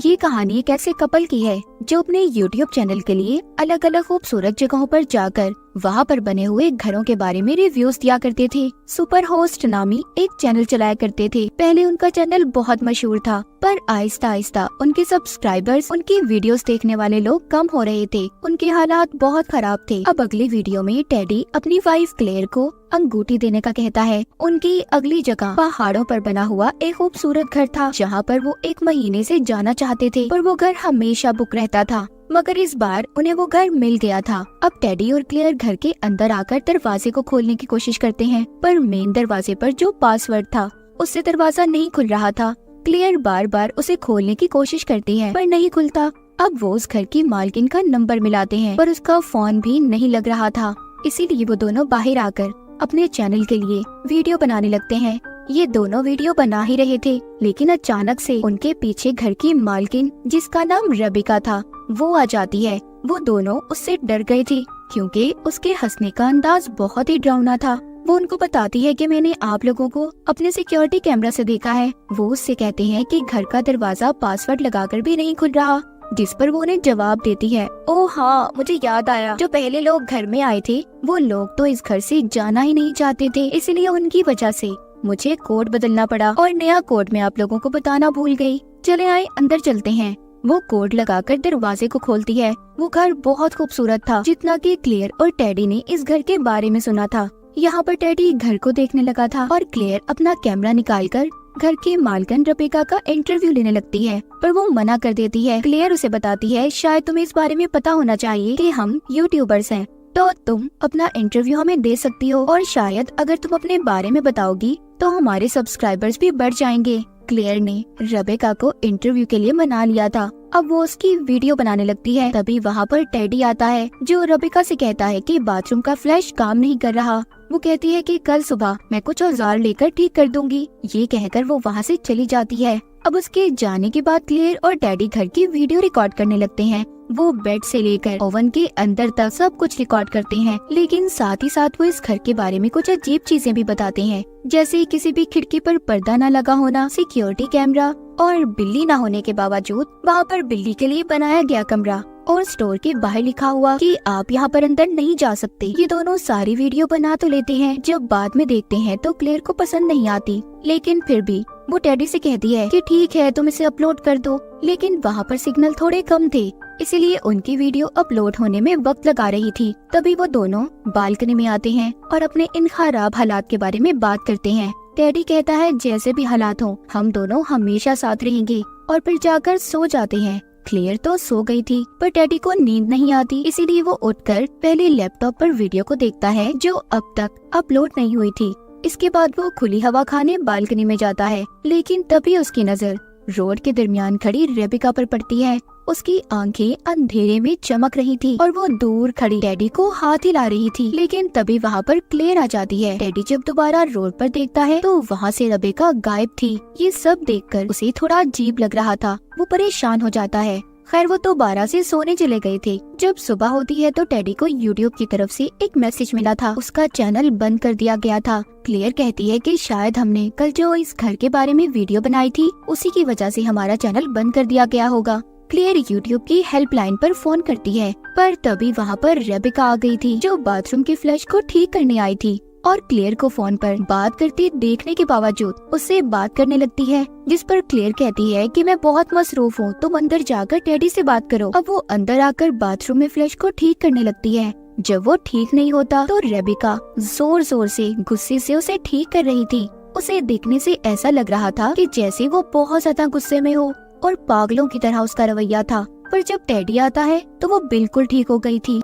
ये कहानी एक ऐसे कपल की है जो अपने YouTube चैनल के लिए अलग अलग खूबसूरत जगहों पर जाकर वहाँ पर बने हुए घरों के बारे में रिव्यूज दिया करते थे। सुपर होस्ट नामी एक चैनल चलाया करते थे। पहले उनका चैनल बहुत मशहूर था, पर आहिस्ता आहिस्ता उनके सब्सक्राइबर्स, उनकी वीडियोस देखने वाले लोग कम हो रहे थे। उनके हालात बहुत खराब थे। अब अगली वीडियो में टेडी अपनी वाइफ क्लेयर को अंगूठी देने का कहता है। उनकी अगली जगह पहाड़ों पर बना हुआ एक खूबसूरत घर था, जहाँ पर वो 1 महीने से जाना चाहते थे, पर वो घर हमेशा बुक रहता था। मगर इस बार उन्हें वो घर मिल गया था। अब टेडी और क्लेयर घर के अंदर आकर दरवाजे को खोलने की कोशिश करते हैं, पर मेन दरवाजे पर जो पासवर्ड था उससे दरवाजा नहीं खुल रहा था। क्लेयर बार बार उसे खोलने की कोशिश करती है, पर नहीं खुलता। अब वो उस घर की मालकिन का नंबर मिलाते हैं, पर उसका फोन भी नहीं लग रहा था। इसीलिए वो दोनों बाहर आकर अपने चैनल के लिए वीडियो बनाने लगते हैं। ये दोनों वीडियो बना ही रहे थे, लेकिन अचानक से उनके पीछे घर की मालकिन, जिसका नाम रेबिका था, वो आ जाती है। वो दोनों उससे डर गए थे, क्योंकि उसके हंसने का अंदाज बहुत ही डरावना था। वो उनको बताती है कि मैंने आप लोगों को अपने सिक्योरिटी कैमरा से देखा है। वो उससे कहते हैं कि घर का दरवाजा पासवर्ड लगाकर भी नहीं खुल रहा, जिस पर वो उन्हें जवाब देती है, ओह हाँ, मुझे याद आया, जो पहले लोग घर में आए थे वो लोग तो इस घर से जाना ही नहीं चाहते थे, इसलिए उनकी वजह से मुझे कोड बदलना पड़ा और नया कोड मैं आप लोगों को बताना भूल गई। चले आए अंदर चलते हैं। वो कोड लगाकर दरवाजे को खोलती है। वो घर बहुत खूबसूरत था, जितना कि क्लेयर और टेडी ने इस घर के बारे में सुना था। यहाँ पर टेडी घर को देखने लगा था और क्लेयर अपना कैमरा निकालकर घर के मालकिन रेबिका का इंटरव्यू लेने लगती है, पर वो मना कर देती है। क्लेयर उसे बताती है, शायद तुम्हें इस बारे में पता होना चाहिए कि हम यूट्यूबर्स हैं, तो तुम अपना इंटरव्यू हमें दे सकती हो, और शायद अगर तुम अपने बारे में बताओगी तो हमारे सब्सक्राइबर्स भी बढ़ जाएंगे। क्लेयर ने रेबिका को इंटरव्यू के लिए मना लिया था। अब वो उसकी वीडियो बनाने लगती है। तभी वहाँ पर टेडी आता है, जो रेबिका से कहता है कि बाथरूम का फ्लैश काम नहीं कर रहा। वो कहती है कि कल सुबह मैं कुछ औजार लेकर ठीक कर दूंगी। ये कहकर वो वहाँ से चली जाती है। अब उसके जाने के बाद क्लेयर और टेडी घर की वीडियो रिकॉर्ड करने लगते हैं। वो बेड से लेकर ओवन के अंदर तक सब कुछ रिकॉर्ड करते हैं, लेकिन साथ ही साथ वो इस घर के बारे में कुछ अजीब चीजें भी बताते हैं, जैसे किसी भी खिड़की पर पर्दा न लगा होना, सिक्योरिटी कैमरा, और बिल्ली न होने के बावजूद वहाँ पर बिल्ली के लिए बनाया गया कमरा, और स्टोर के बाहर लिखा हुआ कि आप यहाँ पर अंदर नहीं जा सकते। ये दोनों सारी वीडियो बना तो लेते हैं, जब बाद में देखते हैं तो क्लेयर को पसंद नहीं आती, लेकिन फिर भी वो टेडी से कहती है कि ठीक है, तुम इसे अपलोड कर दो। लेकिन वहाँ पर सिग्नल थोड़े कम थे, इसीलिए उनकी वीडियो अपलोड होने में वक्त लगा रही थी। तभी वो दोनों बालकनी में आते हैं और अपने इन खराब हालात के बारे में बात करते हैं। टेडी कहता है, जैसे भी हालात हो हम दोनों हमेशा साथ रहेंगे, और फिर जाकर सो जाते हैं। क्लेयर तो सो गई थी, पर टेडी को नींद नहीं आती, इसीलिए वो उठकर पहले लैपटॉप पर वीडियो को देखता है जो अब तक अपलोड नहीं हुई थी। इसके बाद वो खुली हवा खाने बालकनी में जाता है, लेकिन तभी उसकी नजर रोड के दरमियान खड़ी रेबिका पर पड़ती है। उसकी आंखें अंधेरे में चमक रही थी और वो दूर खड़ी टेडी को हाथ हिला रही थी, लेकिन तभी वहाँ पर क्लेयर आ जाती है। टेडी जब दोबारा रोड पर देखता है तो वहाँ से रेबिका गायब थी। ये सब देखकर उसे थोड़ा अजीब लग रहा था। वो परेशान हो जाता है। खैर वो दोबारा से सोने चले गए थे। जब सुबह होती है तो टेडी को यूट्यूब की तरफ से एक मैसेज मिला था, उसका चैनल बंद कर दिया गया था। क्लेयर कहती है कि शायद हमने कल जो इस घर के बारे में वीडियो बनाई थी उसी की वजह से हमारा चैनल बंद कर दिया गया होगा। क्लेयर यूट्यूब की हेल्पलाइन पर फोन करती है, पर तभी वहाँ पर रेबिका आ गई थी, जो बाथरूम के फ्लैश को ठीक करने आई थी, और क्लेयर को फोन पर बात करते देखने के बावजूद उससे बात करने लगती है, जिस पर क्लेयर कहती है कि मैं बहुत मसरूफ हूँ, तुम अंदर जाकर टेडी से बात करो। अब वो अंदर आकर बाथरूम में फ्लैश को ठीक करने लगती है। जब वो ठीक नहीं होता तो रेबिका जोर जोर से गुस्से से उसे ठीक कर रही थी। उसे देखने से ऐसा लग रहा था कि जैसे वो बहुत ज्यादा गुस्से में हो, और पागलों की तरह उसका रवैया था। पर जब टेडी आता है तो वो बिल्कुल ठीक हो गई थी।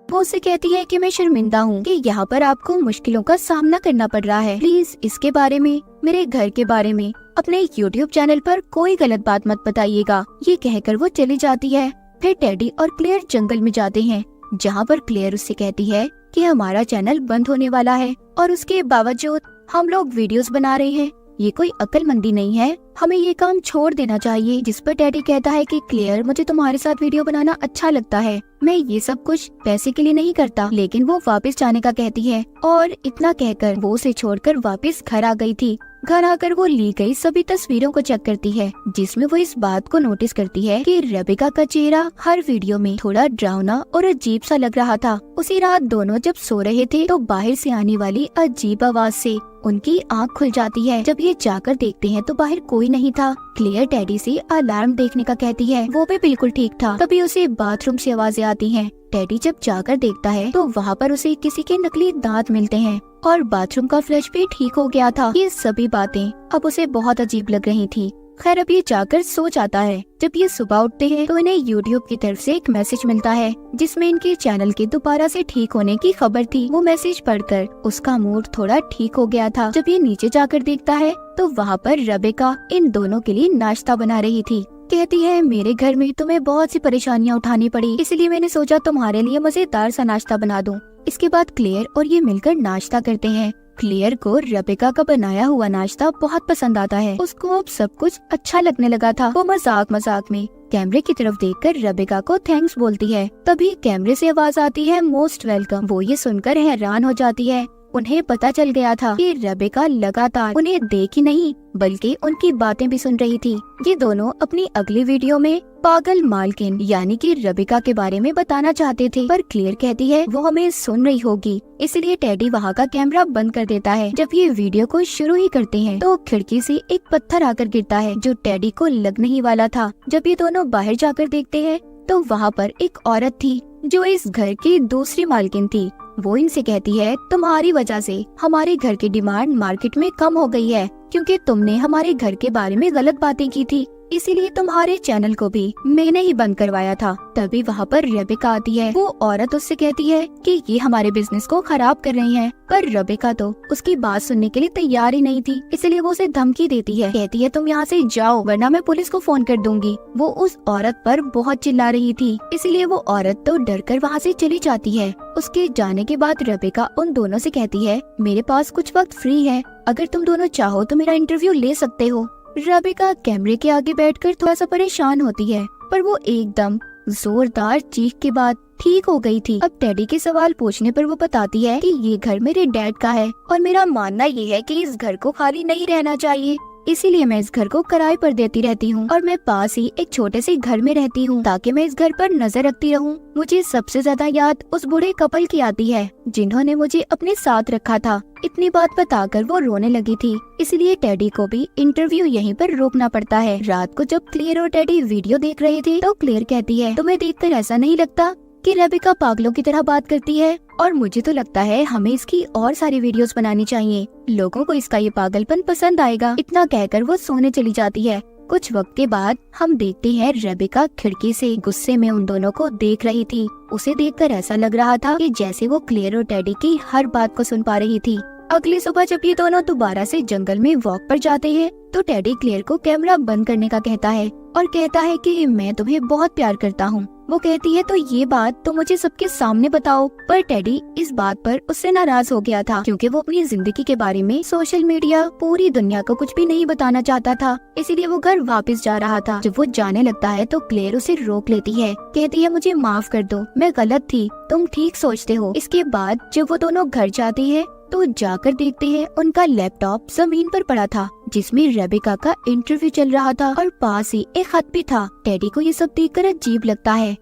वो उसे कहती है कि मैं शर्मिंदा हूँ कि यहाँ पर आपको मुश्किलों का सामना करना पड़ रहा है। प्लीज इसके बारे में, मेरे घर के बारे में अपने YouTube चैनल पर कोई गलत बात मत बताइएगा। ये कहकर वो चली जाती है। फिर टेडी और क्लेयर जंगल में जाते हैं, जहाँ पर क्लेयर उससे कहती है कि हमारा चैनल बंद होने वाला है, और उसके बावजूद हम लोग वीडियोस बना रहे हैं। ये कोई अक्लमंदी नहीं है, हमें ये काम छोड़ देना चाहिए। जिस पर टेडी कहता है कि क्लेयर, मुझे तुम्हारे साथ वीडियो बनाना अच्छा लगता है, मैं ये सब कुछ पैसे के लिए नहीं करता। लेकिन वो वापस जाने का कहती है, और इतना कहकर वो उसे छोड़कर वापस घर आ गई थी। घर आकर वो ली गई सभी तस्वीरों को चेक करती है, जिसमें वो इस बात को नोटिस करती है कि रेबेका का चेहरा हर वीडियो में थोड़ा डरावना और अजीब सा लग रहा था। उसी रात दोनों जब सो रहे थे तो बाहर से आने वाली अजीब आवाज से उनकी आंख खुल जाती है। जब ये जाकर देखते हैं तो बाहर कोई नहीं था। क्लेयर टेडी से अलार्म देखने का कहती है, वो भी बिल्कुल ठीक था। तभी उसे बाथरूम से आवाजें आती हैं। टेडी जब जाकर देखता है तो वहाँ पर उसे किसी के नकली दांत मिलते हैं और बाथरूम का फ्लश भी ठीक हो गया था। ये सभी बातें अब उसे बहुत अजीब लग रही थी। खैर अब ये जाकर सो जाता है। जब ये सुबह उठते हैं तो इन्हें यूट्यूब की तरफ से एक मैसेज मिलता है, जिसमें इनके चैनल के दोबारा से ठीक होने की खबर थी। वो मैसेज पढ़कर उसका मूड थोड़ा ठीक हो गया था। जब ये नीचे जाकर देखता है तो वहाँ पर रेबेका इन दोनों के लिए नाश्ता बना रही थी। कहती है, मेरे घर में तुम्हें बहुत सी परेशानियाँ उठानी पड़ी, इसलिए मैंने सोचा तुम्हारे लिए मजेदार सा नाश्ता बना दूं। इसके बाद क्लेयर और ये मिलकर नाश्ता करते हैं। क्लेयर को रेबेका का बनाया हुआ नाश्ता बहुत पसंद आता है। उसको अब सब कुछ अच्छा लगने लगा था। वो मजाक मजाक में कैमरे की तरफ देखकर रेबेका को थैंक्स बोलती है। तभी कैमरे से आवाज आती है, मोस्ट वेलकम। वो ये सुनकर हैरान हो जाती है। उन्हें पता चल गया था कि रेबेका लगातार उन्हें देख ही नहीं बल्कि उनकी बातें भी सुन रही थी। ये दोनों अपनी अगली वीडियो में पागल मालकिन यानी कि रेबेका के बारे में बताना चाहते थे, पर क्लेयर कहती है वो हमें सुन रही होगी, इसलिए टेडी वहाँ का कैमरा बंद कर देता है। जब ये वीडियो को शुरू ही करते हैं तो खिड़की से एक पत्थर आकर गिरता है जो टेडी को लगने ही वाला था। जब ये दोनों बाहर जाकर देखते हैं तो वहाँ पर एक औरत थी जो इस घर की दूसरी मालकिन थी। वो इनसे कहती है, तुम्हारी वजह से हमारे घर की डिमांड मार्केट में कम हो गई है, क्योंकि तुमने हमारे घर के बारे में गलत बातें की थी, इसीलिए तुम्हारे चैनल को भी मैंने ही बंद करवाया था। तभी वहाँ पर रेबेका आती है। वो औरत उससे कहती है कि ये हमारे बिजनेस को खराब कर रही हैं, पर रेबेका तो उसकी बात सुनने के लिए तैयार ही नहीं थी, इसलिए वो उसे धमकी देती है। कहती है, तुम यहाँ से जाओ वरना मैं पुलिस को फोन कर दूंगी। वो उस औरत पर बहुत चिल्ला रही थी, इसलिए वो औरत तो डर कर वहाँ से चली जाती है। उसके जाने के बाद रेबेका उन दोनों से कहती है, मेरे पास कुछ वक्त फ्री है, अगर तुम दोनों चाहो तो मेरा इंटरव्यू ले सकते हो। रेबेका कैमरे के आगे बैठकर थोड़ा सा परेशान होती है, पर वो एकदम जोरदार चीख के बाद ठीक हो गई थी। अब टेडी के सवाल पूछने पर वो बताती है कि ये घर मेरे डैड का है और मेरा मानना ये है कि इस घर को खाली नहीं रहना चाहिए, इसीलिए मैं इस घर को किराए पर देती रहती हूँ और मैं पास ही एक छोटे से घर में रहती हूँ ताकि मैं इस घर पर नजर रखती रहूँ। मुझे सबसे ज्यादा याद उस बूढ़े कपल की आती है जिन्होंने मुझे अपने साथ रखा था। इतनी बात बताकर वो रोने लगी थी, इसलिए टेडी को भी इंटरव्यू यहीं पर रोकना पड़ता है। रात को जब क्लेयर और टेडी वीडियो देख रहे थे तो क्लेयर कहती है, तुम्हें देखकर ऐसा नहीं लगता कि रेबेका पागलों की तरह बात करती है? और मुझे तो लगता है हमें इसकी और सारी वीडियोस बनानी चाहिए, लोगों को इसका ये पागलपन पसंद आएगा। इतना कहकर वो सोने चली जाती है। कुछ वक्त के बाद हम देखते हैं रेबेका खिड़की से गुस्से में उन दोनों को देख रही थी। उसे देखकर ऐसा लग रहा था कि जैसे वो क्लेयर और टेडी की हर बात को सुन पा रही थी। अगली सुबह जब ये दोनों दोबारा से जंगल में वॉक पर जाते हैं तो टेडी क्लेयर को कैमरा बंद करने का कहता है और कहता है कि मैं तुम्हें बहुत प्यार करता हूँ। वो कहती है, तो ये बात तो मुझे सबके सामने बताओ। पर टेडी इस बात पर उससे नाराज हो गया था, क्योंकि वो अपनी जिंदगी के बारे में सोशल मीडिया पूरी दुनिया को कुछ भी नहीं बताना चाहता था, इसीलिए वो घर वापस जा रहा था। जब वो जाने लगता है तो क्लेयर उसे रोक लेती है, कहती है, मुझे माफ कर दो, मैं गलत थी, तुम ठीक सोचते हो। इसके बाद जब वो दोनों घर जाते हैं तो जाकर देखते हैं उनका लैपटॉप जमीन पर पड़ा था जिसमें रेबेका का इंटरव्यू चल रहा था और पास ही एक खत भी था। टेडी को ये सब देखकर अजीब लगता है।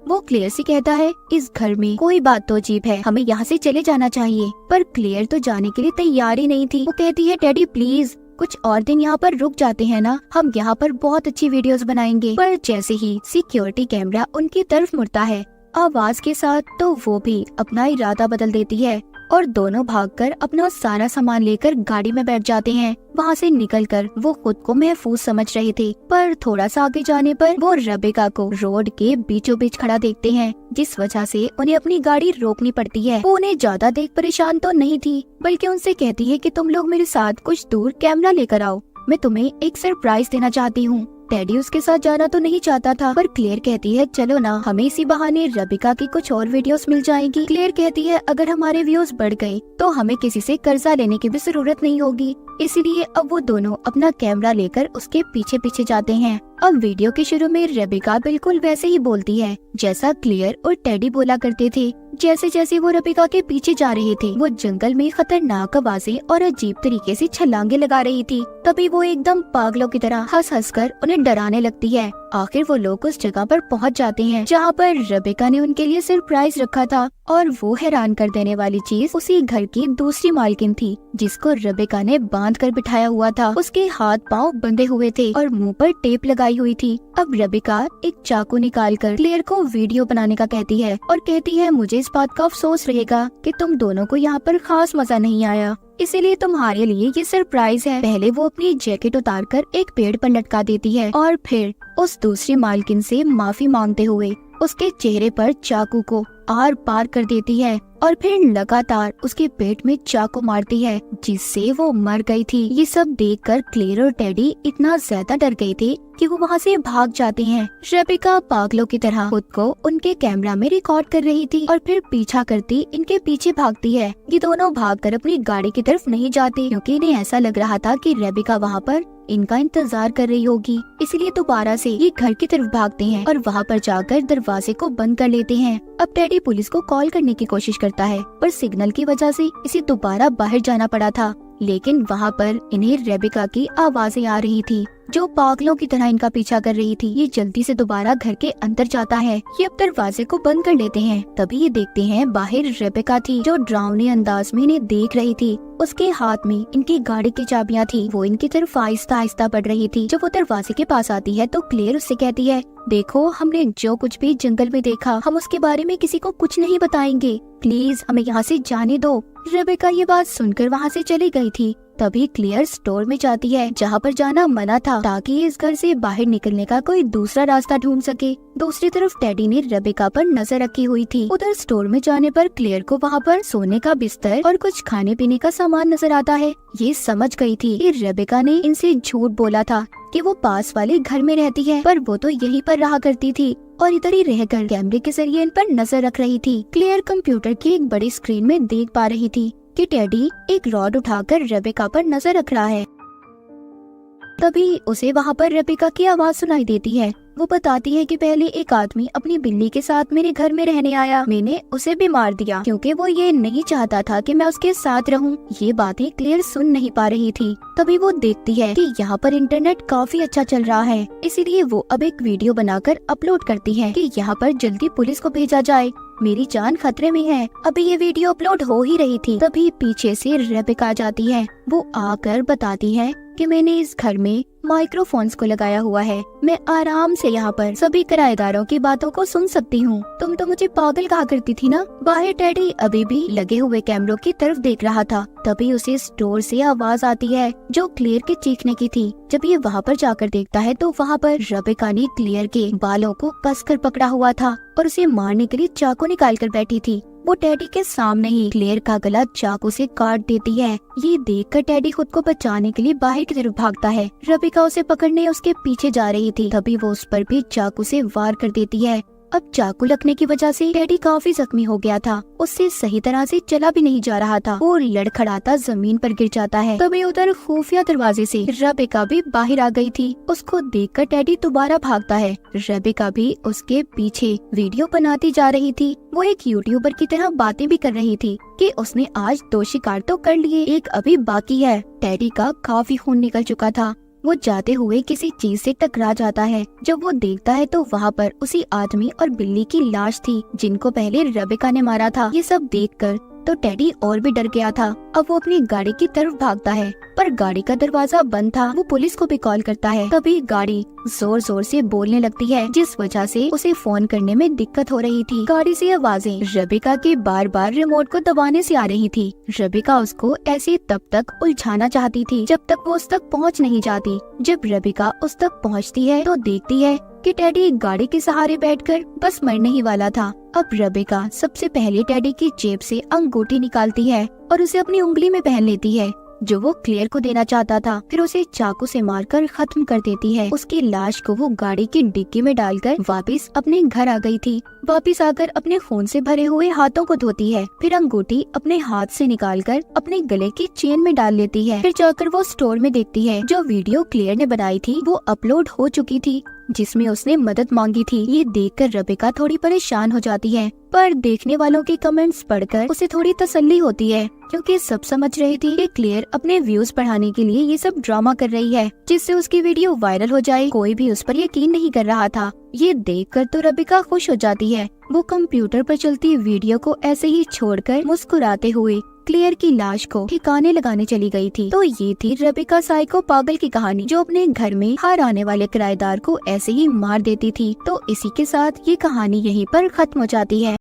वो क्लेयर से कहता है, इस घर में कोई बात तो अजीब है, हमें यहाँ से चले जाना चाहिए। पर क्लेयर तो जाने के लिए तैयार ही नहीं थी। वो कहती है, टेडी प्लीज कुछ और दिन यहाँ पर रुक जाते हैं ना, हम यहाँ पर बहुत अच्छी वीडियोस बनाएंगे। पर जैसे ही सिक्योरिटी कैमरा उनकी तरफ मुड़ता है आवाज के साथ, तो वो भी अपना इरादा बदल देती है और दोनों भागकर अपना सारा सामान लेकर गाड़ी में बैठ जाते हैं। वहाँ से निकलकर वो खुद को महफूज समझ रहे थे, पर थोड़ा सा आगे जाने पर वो रेबेका को रोड के बीचों बीच खड़ा देखते हैं, जिस वजह से उन्हें अपनी गाड़ी रोकनी पड़ती है। वो उन्हें ज्यादा देख परेशान तो नहीं थी, बल्कि उनसे कहती है कि तुम लोग मेरे साथ कुछ दूर कैमरा लेकर आओ, मैं तुम्हें एक सरप्राइज देना चाहती हूँ। टेडी उसके साथ जाना तो नहीं चाहता था, पर क्लेयर कहती है, चलो ना, हमें इसी बहाने रेबेका की कुछ और वीडियोस मिल जाएगी। क्लेयर कहती है, अगर हमारे व्यूज बढ़ गए तो हमें किसी से कर्जा लेने की भी जरूरत नहीं होगी। इसीलिए अब वो दोनों अपना कैमरा लेकर उसके पीछे पीछे जाते हैं। अब वीडियो के शुरू में रेबिका बिल्कुल वैसे ही बोलती है जैसा क्लेयर और टेडी बोला करते थे। जैसे जैसे वो रेबिका के पीछे जा रहे थे, वो जंगल में खतरनाक आवाजें और अजीब तरीके से छलांगे लगा रही थी। तभी वो एकदम पागलों की तरह हंस हंस कर उन्हें डराने लगती है। आखिर वो लोग उस जगह पर पहुंच जाते हैं जहां पर रेबिका ने उनके लिए सरप्राइज रखा था, और वो हैरान कर देने वाली चीज उसी घर की दूसरी मालकिन थी, जिसको रेबिका ने बांध कर बिठाया हुआ था। उसके हाथ पांव बंधे हुए थे और मुंह पर टेप लगाई हुई थी। अब रेबिका एक चाकू निकालकर क्लेयर को वीडियो बनाने का कहती है और कहती है मुझे इस बात का अफसोस रहेगा कि तुम दोनों को यहाँ पर खास मजा नहीं आया, इसीलिए तुम्हारे लिए ये सरप्राइज है। पहले वो अपनी जैकेट उतारकर एक पेड़ पर लटका देती है और फिर उस दूसरी मालकिन से माफी मांगते हुए उसके चेहरे पर चाकू को आर पार कर देती है और फिर लगातार उसके पेट में चाकू मारती है, जिससे वो मर गई थी। ये सब देखकर क्लेयर और टेडी इतना ज्यादा डर गए थे कि वो वहाँ से भाग जाते हैं। रेबिका पागलों की तरह खुद को उनके कैमरा में रिकॉर्ड कर रही थी और फिर पीछा करती इनके पीछे भागती है। ये दोनों भागकर अपनी गाड़ी की तरफ नहीं जाते, क्योंकि इन्हें ऐसा लग रहा था कि रेबिका वहाँ पर इनका इंतजार कर रही होगी। इसलिए दोबारा से ये घर की तरफ भागते हैं और वहाँ पर जाकर दरवाजे को बंद कर लेते हैं। अब टेडी पुलिस को कॉल करने की कोशिश करता है, पर सिग्नल की वजह से इसे दोबारा बाहर जाना पड़ा था। लेकिन वहाँ पर इन्हें रेबिका की आवाजें आ रही थी, जो पागलों की तरह इनका पीछा कर रही थी। ये जल्दी से दोबारा घर के अंदर जाता है। ये अब दरवाजे को बंद कर लेते हैं। तभी ये देखते हैं बाहर रेबिका थी, जो डरावने अंदाज में इन्हें देख रही थी। उसके हाथ में इनकी गाड़ी की चाबियां थी। वो इनकी तरफ आहिस्ता आहिस्ता बढ़ रही थी। जब वो दरवाजे के पास आती है तो क्लेयर उससे कहती है, देखो हमने जो कुछ भी जंगल में देखा, हम उसके बारे में किसी को कुछ नहीं बताएंगे, प्लीज हमें यहाँ से जाने दो। रेबिका ये बात सुनकर वहाँ से चली गई थी। तभी क्लेयर स्टोर में जाती है, जहाँ पर जाना मना था, ताकि इस घर से बाहर निकलने का कोई दूसरा रास्ता ढूंढ सके। दूसरी तरफ टेडी ने रेबिका पर नजर रखी हुई थी। उधर स्टोर में जाने पर क्लेयर को वहाँ पर सोने का बिस्तर और कुछ खाने पीने का सामान नजर आता है। ये समझ गई थी कि रेबिका ने इनसे झूठ बोला था कि वो पास वाले घर में रहती है, पर वो तो यहीं पर रहा करती थी और इधर ही रहकर कैमरे के जरिए इन पर नजर रख रही थी। क्लेयर कंप्यूटर की एक बड़ी स्क्रीन में देख पा रही थी कि टेडी एक रॉड उठाकर रेबिका पर नजर रख रहा है। तभी उसे वहाँ पर रेबिका की आवाज सुनाई देती है। वो बताती है कि पहले एक आदमी अपनी बिल्ली के साथ मेरे घर में रहने आया, मैंने उसे भी मार दिया क्योंकि वो ये नहीं चाहता था कि मैं उसके साथ रहूं। ये बातें क्लेयर सुन नहीं पा रही थी। तभी वो देखती है कि यहाँ पर इंटरनेट काफी अच्छा चल रहा है, इसीलिए वो अब एक वीडियो बनाकर अपलोड करती है कि यहाँ पर जल्दी पुलिस को भेजा जाए, मेरी जान खतरे में है। अभी ये वीडियो अपलोड हो ही रही थी, तभी पीछे से रेबिका आ जाती है। वो आकर बताती है कि मैंने इस घर में माइक्रोफोन्स को लगाया हुआ है, मैं आराम से यहाँ पर सभी किराएदारों की बातों को सुन सकती हूँ। तुम तो मुझे पागल कहा करती थी ना। बाहर टेडी अभी भी लगे हुए कैमरों की तरफ देख रहा था। तभी उसे स्टोर से आवाज आती है, जो क्लेयर के चीखने की थी। जब ये वहाँ पर जाकर देखता है तो वहाँ पर रेबिका ने क्लेयर के बालों को कसकर पकड़ा हुआ था और उसे मारने के लिए चाकू निकाल कर बैठी थी। वो टेडी के सामने ही क्लेयर का गला चाकू से काट देती है। ये देखकर टेडी खुद को बचाने के लिए बाहर की तरफ भागता है। रेबिका उसे पकड़ने उसके पीछे जा रही थी, तभी वो उस पर भी चाकू से वार कर देती है। अब चाकू लगने की वजह से टेडी काफी जख्मी हो गया था, उससे सही तरह से चला भी नहीं जा रहा था। वो लड़खड़ाता जमीन पर गिर जाता है। तभी उधर खुफिया दरवाजे से रेबिका भी बाहर आ गई थी। उसको देखकर टेडी दोबारा भागता है। रेबिका भी उसके पीछे वीडियो बनाती जा रही थी। वो एक यूट्यूबर की तरह बातें भी कर रही थी कि उसने आज 2 शिकार तो कर लिए, एक अभी बाकी है। टेडी का काफी खून निकल चुका था। वो जाते हुए किसी चीज से टकरा जाता है। जब वो देखता है तो वहाँ पर उसी आदमी और बिल्ली की लाश थी, जिनको पहले रेबिका ने मारा था। ये सब देखकर तो टेडी और भी डर गया था। अब वो अपनी गाड़ी की तरफ भागता है, पर गाड़ी का दरवाजा बंद था। वो पुलिस को भी कॉल करता है। तभी गाड़ी जोर जोर से बोलने लगती है, जिस वजह से उसे फोन करने में दिक्कत हो रही थी। गाड़ी से आवाजें रेबिका के बार बार रिमोट को दबाने से आ रही थी। रेबिका उसको ऐसे तब तक उलझाना चाहती थी जब तक वो उस तक पहुंच नहीं जाती। जब रेबिका उस तक पहुंचती है तो देखती है कि टेडी गाड़ी के सहारे बैठकर बस मरने ही वाला था। अब रेबिका सबसे पहले टेडी की जेब से अंगूठी निकालती है और उसे अपनी उंगली में पहन लेती है। जो वो क्लेयर को देना चाहता था, फिर उसे चाकू से मारकर खत्म कर देती है। उसकी लाश को वो गाड़ी की डिक्की में डालकर वापस अपने घर आ गई थी। वापस आकर अपने खून से भरे हुए हाथों को धोती है, फिर अंगूठी अपने हाथ से निकालकर अपने गले की चेन में डाल लेती है। फिर जाकर वो स्टोर में देखती है जो वीडियो क्लेयर ने बनाई थी वो अपलोड हो चुकी थी, जिसमें उसने मदद मांगी थी। ये देखकर रेबेका थोड़ी परेशान हो जाती है, पर देखने वालों के कमेंट्स पढ़कर उसे थोड़ी तसल्ली होती है, क्योंकि सब समझ रही थी कि क्लेयर अपने व्यूज बढ़ाने के लिए ये सब ड्रामा कर रही है, जिससे उसकी वीडियो वायरल हो जाए। कोई भी उस पर यकीन नहीं कर रहा था। ये देखकर तो रेबेका खुश हो जाती है। वो कंप्यूटर पर चलती वीडियो को ऐसे ही छोड़कर मुस्कुराते हुए क्लेयर की लाश को ठिकाने लगाने चली गई थी। तो ये थी रेबेका साइको पागल की कहानी, जो अपने घर में हर आने वाले किराएदार को ऐसे ही मार देती थी। तो इसी के साथ ये कहानी यहीं पर खत्म हो जाती है।